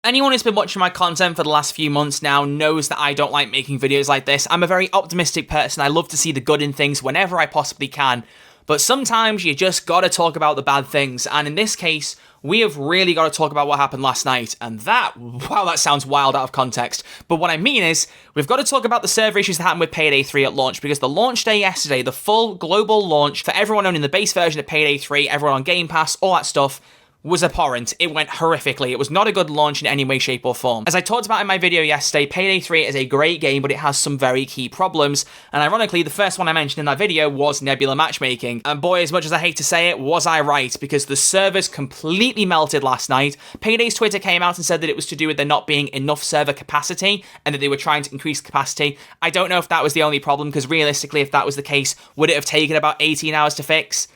Anyone who's been watching my content for the last few months now knows that I don't like making videos like this. I'm a very optimistic person. I love to see the good in things whenever I possibly can. But sometimes you just gotta talk about the bad things. And in this case, we have really got to talk about what happened last night. And wow, that sounds wild out of context. But what I mean is, we've got to talk about the server issues that happened with Payday 3 at launch, because the launch day yesterday, the full global launch for everyone owning the base version of Payday 3, everyone on Game Pass, all that stuff, was abhorrent. It went horrifically. It was not a good launch in any way, shape, or form. As I talked about in my video yesterday, Payday 3 is a great game, but it has some very key problems. And ironically, the first one I mentioned in that video was Nebula matchmaking. And boy, as much as I hate to say it, was I right, because the servers completely melted last night. Payday's Twitter came out and said that it was to do with there not being enough server capacity, and that they were trying to increase capacity. I don't know if that was the only problem, because realistically, if that was the case, would it have taken about 18 hours to fix?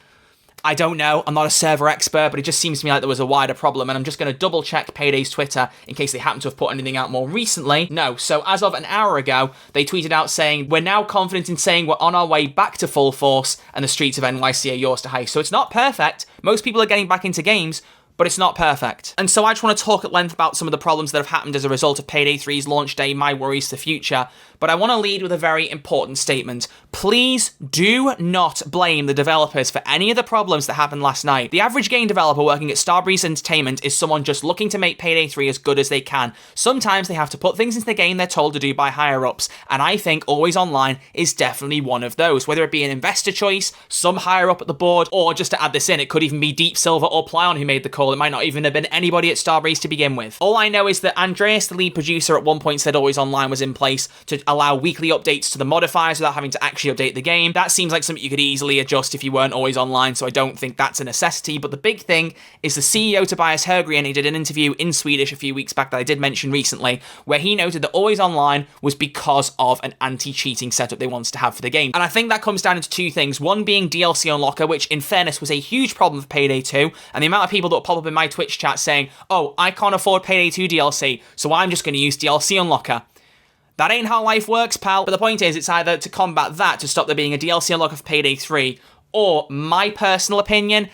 I don't know, I'm not a server expert, but it just seems to me like there was a wider problem, and I'm just going to double check Payday's Twitter in case they happen to have put anything out more recently. No, so as of an hour ago, they tweeted out saying, "We're now confident in saying we're on our way back to full force, and the streets of NYC are yours to heist." So it's not perfect. Most people are getting back into games, but it's not perfect. And so I just want to talk at length about some of the problems that have happened as a result of Payday 3's launch day, my worries for the future. But I want to lead with a very important statement. Please do not blame the developers for any of the problems that happened last night. The average game developer working at Starbreeze Entertainment is someone just looking to make Payday 3 as good as they can. Sometimes they have to put things into the game they're told to do by higher-ups, and I think Always Online is definitely one of those. Whether it be an investor choice, some higher-up at the board, or just to add this in, it could even be Deep Silver or Plyon who made the call. It might not even have been anybody at Starbreeze to begin with. All I know is that Andreas, the lead producer, at one point said Always Online was in place to allow weekly updates to the modifiers without having to actually update the game. That seems like something you could easily adjust if you weren't Always Online, so I don't think that's a necessity. But the big thing is the CEO, Tobias Hergren, he did an interview in Swedish a few weeks back that I did mention recently, where he noted that Always Online was because of an anti-cheating setup they wanted to have for the game. And I think that comes down into two things. One being DLC Unlocker, which in fairness was a huge problem for Payday 2, and the amount of people that would pop up in my Twitch chat saying, "Oh, I can't afford Payday 2 DLC, so I'm just going to use DLC Unlocker." That ain't how life works, pal. But the point is, it's either to combat that, to stop there being a DLC unlocker for Payday 3, or, my personal opinion,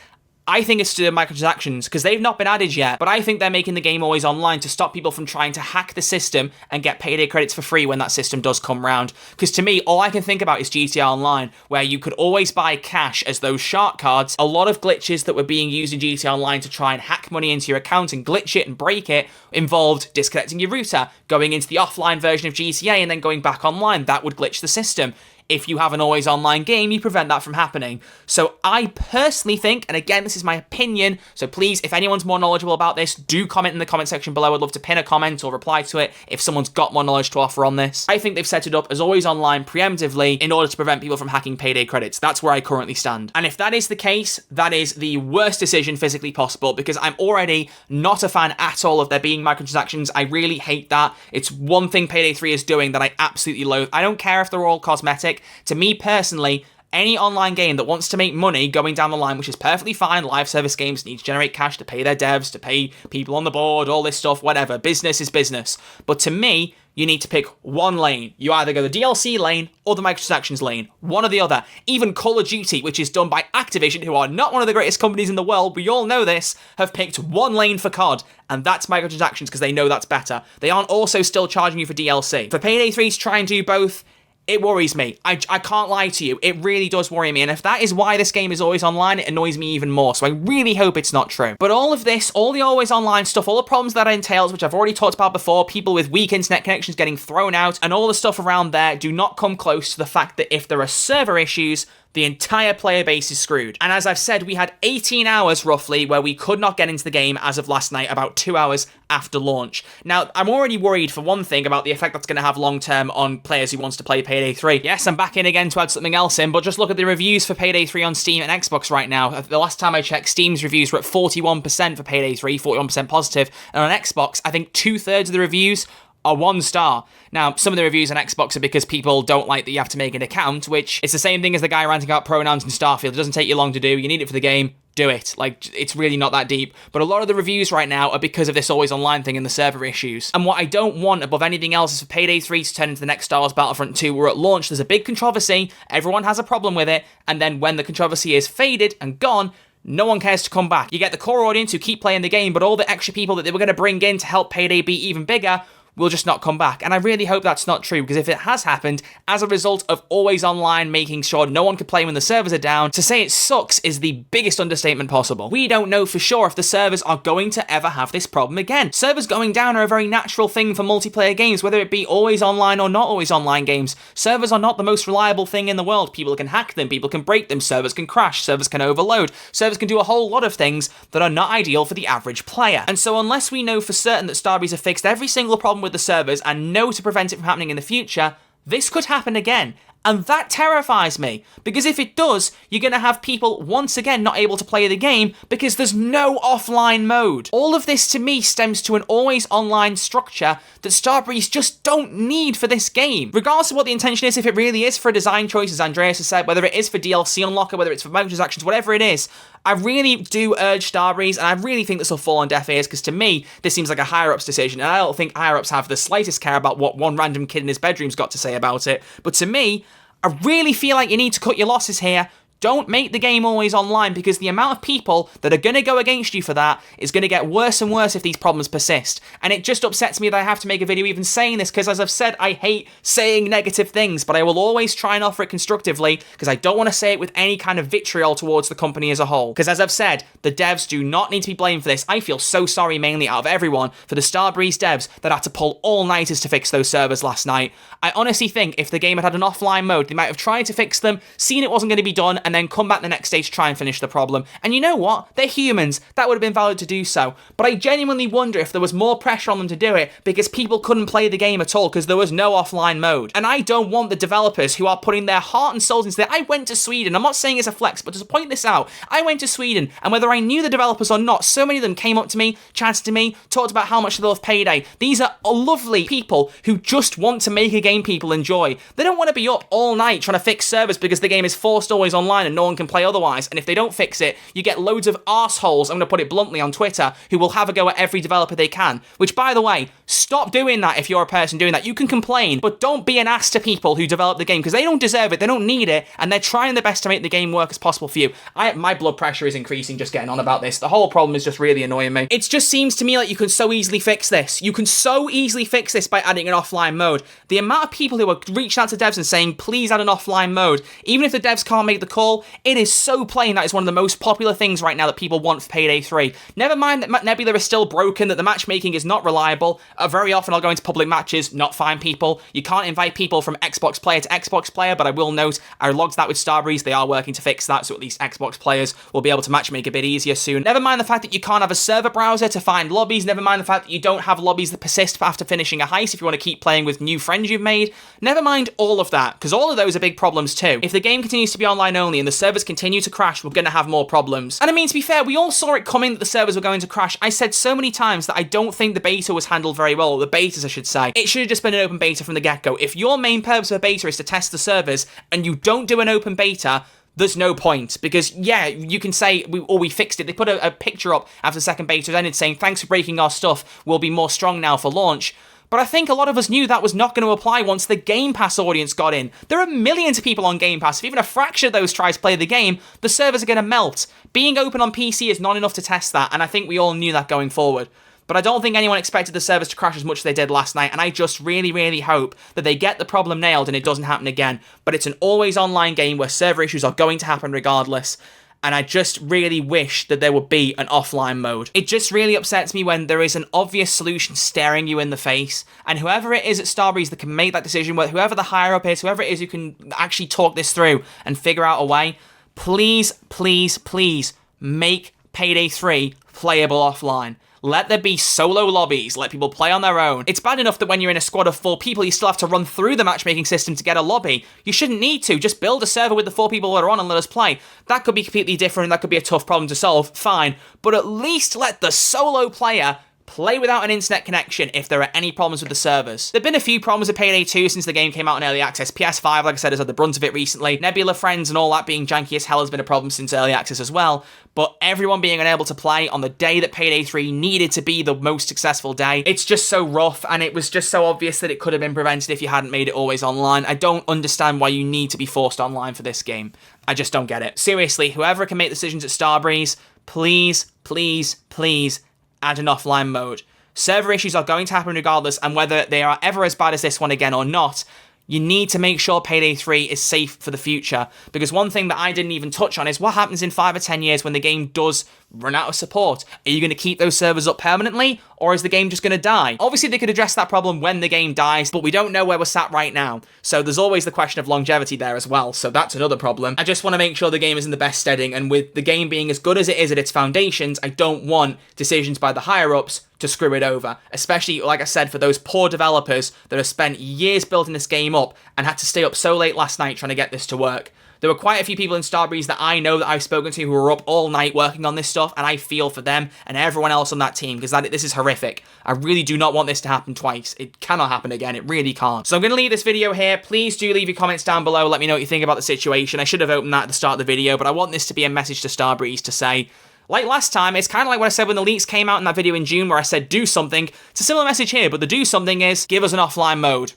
I think it's to do with microtransactions, because they've not been added yet, but I think they're making the game Always Online to stop people from trying to hack the system and get Payday credits for free when that system does come round. Because to me, all I can think about is GTA Online, where you could always buy cash as those shark cards. A lot of glitches that were being used in GTA Online to try and hack money into your account and glitch it and break it involved disconnecting your router, going into the offline version of GTA and then going back online. That would glitch the system. If you have an Always Online game, you prevent that from happening. So I personally think, and again, this is my opinion, so please, if anyone's more knowledgeable about this, do comment in the comment section below. I'd love to pin a comment or reply to it if someone's got more knowledge to offer on this. I think they've set it up as Always Online preemptively in order to prevent people from hacking Payday credits. That's where I currently stand. And if that is the case, that is the worst decision physically possible, because I'm already not a fan at all of there being microtransactions. I really hate that. It's one thing Payday 3 is doing that I absolutely loathe. I don't care if they're all cosmetic. To me personally, any online game that wants to make money going down the line, which is perfectly fine, live service games need to generate cash to pay their devs, to pay people on the board, all this stuff, whatever. Business is business. But to me, you need to pick one lane. You either go the DLC lane or the microtransactions lane. One or the other. Even Call of Duty, which is done by Activision, who are not one of the greatest companies in the world, we all know this, have picked one lane for COD, and that's microtransactions because they know that's better. They aren't also still charging you for DLC. For Payday 3 to try and do both, it worries me. I can't lie to you. It really does worry me. And if that is why this game is Always Online, it annoys me even more. So I really hope it's not true. But all of this, all the Always Online stuff, all the problems that it entails, which I've already talked about before, people with weak internet connections getting thrown out, and all the stuff around there do not come close to the fact that if there are server issues, the entire player base is screwed. And as I've said, we had 18 hours roughly where we could not get into the game as of last night, about 2 hours after launch. Now, I'm already worried for one thing about the effect that's going to have long-term on players who wants to play Payday 3. Yes, I'm back in again to add something else in, but just look at the reviews for Payday 3 on Steam and Xbox right now. The last time I checked, Steam's reviews were at 41% for Payday 3, 41% positive, and on Xbox, I think 2/3 of the reviews are 1 star. Now, some of the reviews on Xbox are because people don't like that you have to make an account, which is the same thing as the guy ranting about pronouns in Starfield. It doesn't take you long to do. You need it for the game. Do it. Like, it's really not that deep. But a lot of the reviews right now are because of this Always Online thing and the server issues. And what I don't want above anything else is for Payday 3 to turn into the next Star Wars Battlefront 2, where at launch there's a big controversy, everyone has a problem with it, and then when the controversy is faded and gone, no one cares to come back. You get the core audience who keep playing the game, but all the extra people that they were going to bring in to help Payday be even bigger will just not come back. And I really hope that's not true, because if it has happened as a result of always online making sure no one can play when the servers are down, to say it sucks is the biggest understatement possible. We don't know for sure if the servers are going to ever have this problem again. Servers going down are a very natural thing for multiplayer games, whether it be always online or not always online games. Servers are not the most reliable thing in the world. People can hack them, people can break them, servers can crash, servers can overload, servers can do a whole lot of things that are not ideal for the average player. And so unless we know for certain that Starbreeze have fixed every single problem with the servers and know to prevent it from happening in the future, this could happen again. And that terrifies me, because if it does, you're going to have people once again not able to play the game because there's no offline mode. All of this to me stems to an always online structure that Starbreeze just don't need for this game. Regardless of what the intention is, if it really is for design choices, Andreas has said, whether it is for DLC unlocker, whether it's for microtransactions, whatever it is, I really do urge Starbreeze, and I really think this will fall on deaf ears, because to me, this seems like a higher-ups decision, and I don't think higher-ups have the slightest care about what one random kid in his bedroom's got to say about it. But to me, I really feel like you need to cut your losses here. Don't make the game always online, because the amount of people that are going to go against you for that is going to get worse and worse if these problems persist. And it just upsets me that I have to make a video even saying this, because as I've said, I hate saying negative things, but I will always try and offer it constructively, because I don't want to say it with any kind of vitriol towards the company as a whole. Because as I've said, the devs do not need to be blamed for this. I feel so sorry mainly out of everyone for the Starbreeze devs that had to pull all-nighters to fix those servers last night. I honestly think if the game had had an offline mode, they might have tried to fix them, seen it wasn't going to be done, and then come back the next day to try and finish the problem. And you know what? They're humans. That would have been valid to do so. But I genuinely wonder if there was more pressure on them to do it because people couldn't play the game at all because there was no offline mode. And I don't want the developers who are putting their heart and souls into that. I went to Sweden. I'm not saying it's a flex, but to point this out, I went to Sweden, and whether I knew the developers or not, so many of them came up to me, chatted to me, talked about how much they love Payday. These are lovely people who just want to make a game people enjoy. They don't want to be up all night trying to fix servers because the game is forced always online and no one can play otherwise. And if they don't fix it, you get loads of arseholes, I'm going to put it bluntly, on Twitter, who will have a go at every developer they can. Which, by the way, stop doing that if you're a person doing that. You can complain, but don't be an ass to people who develop the game, because they don't deserve it, they don't need it, and they're trying their best to make the game work as possible for you. My blood pressure is increasing just getting on about this. The whole problem is just really annoying me. It just seems to me like you can so easily fix this. You can so easily fix this by adding an offline mode. The amount of people who are reaching out to devs and saying, please add an offline mode, even if the devs can't make the call, it is so plain that is one of the most popular things right now that people want for Payday 3. Never mind that Nebula is still broken, that the matchmaking is not reliable. Very often I'll go into public matches, not find people. You can't invite people from Xbox player to Xbox player, but I will note, I logged that with Starbreeze. They are working to fix that, so at least Xbox players will be able to matchmake a bit easier soon. Never mind the fact that you can't have a server browser to find lobbies. Never mind the fact that you don't have lobbies that persist after finishing a heist if you want to keep playing with new friends you've made. Never mind all of that, because all of those are big problems too. If the game continues to be online only and the servers continue to crash, we're going to have more problems. And I mean, to be fair, we all saw it coming that the servers were going to crash. I said so many times that I don't think the beta was handled very well, or the betas I should say. It should have just been an open beta from the get-go. If your main purpose of a beta is to test the servers and you don't do an open beta, there's no point, because yeah, you can say we fixed it. They put a picture up after the second beta ended saying, thanks for breaking our stuff, we'll be more strong now for launch. But I think a lot of us knew that was not going to apply once the Game Pass audience got in. There are millions of people on Game Pass. If even a fraction of those tries to play the game, the servers are going to melt. Being open on PC is not enough to test that, and I think we all knew that going forward. But I don't think anyone expected the servers to crash as much as they did last night, and I just really, really hope that they get the problem nailed and it doesn't happen again. But it's an always online game where server issues are going to happen regardless. And I just really wish that there would be an offline mode. It just really upsets me when there is an obvious solution staring you in the face, and whoever it is at Starbreeze that can make that decision, whoever the higher up is, whoever it is who can actually talk this through and figure out a way, please, please, please make Payday 3 playable offline. Let there be solo lobbies, let people play on their own. It's bad enough that when you're in a squad of 4 people, you still have to run through the matchmaking system to get a lobby. You shouldn't need to. Just build a server with the 4 people that are on and let us play. That could be completely different, that could be a tough problem to solve, fine. But at least let the solo player play without an internet connection if there are any problems with the servers. There've been a few problems with Payday 2 since the game came out in early access. PS5, like I said, has had the brunt of it recently. Nebula Friends and all that being janky as hell has been a problem since early access as well. But everyone being unable to play on the day that Payday 3 needed to be the most successful day, it's just so rough, and it was just so obvious that it could have been prevented if you hadn't made it always online. I don't understand why you need to be forced online for this game. I just don't get it. Seriously, whoever can make decisions at Starbreeze, please, please, please add an offline mode. Server issues are going to happen regardless, and whether they are ever as bad as this one again or not, you need to make sure Payday 3 is safe for the future. Because one thing that I didn't even touch on is what happens in 5 or 10 years when the game does run out of support. Are you going to keep those servers up permanently, or is the game just going to die? Obviously, they could address that problem when the game dies, but we don't know where we're sat right now. So there's always the question of longevity there as well, so that's another problem. I just want to make sure the game is in the best steading, and with the game being as good as it is at its foundations, I don't want decisions by the higher-ups to screw it over. Especially, like I said, for those poor developers that have spent years building this game up and had to stay up so late last night trying to get this to work. There were quite a few people in Starbreeze that I know that I've spoken to who were up all night working on this stuff, and I feel for them and everyone else on that team, because this is horrific. I really do not want this to happen twice. It cannot happen again. It really can't. So I'm going to leave this video here. Please do leave your comments down below. Let me know what you think about the situation. I should have opened that at the start of the video, but I want this to be a message to Starbreeze to say, like last time, it's kind of like what I said when the leaks came out in that video in June where I said do something. It's a similar message here, but the do something is give us an offline mode.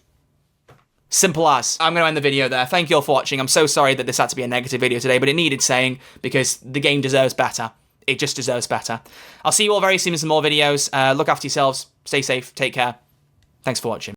Simple as. I'm going to end the video there. Thank you all for watching. I'm so sorry that this had to be a negative video today, but it needed saying because the game deserves better. It just deserves better. I'll see you all very soon in some more videos. Look after yourselves. Stay safe. Take care. Thanks for watching.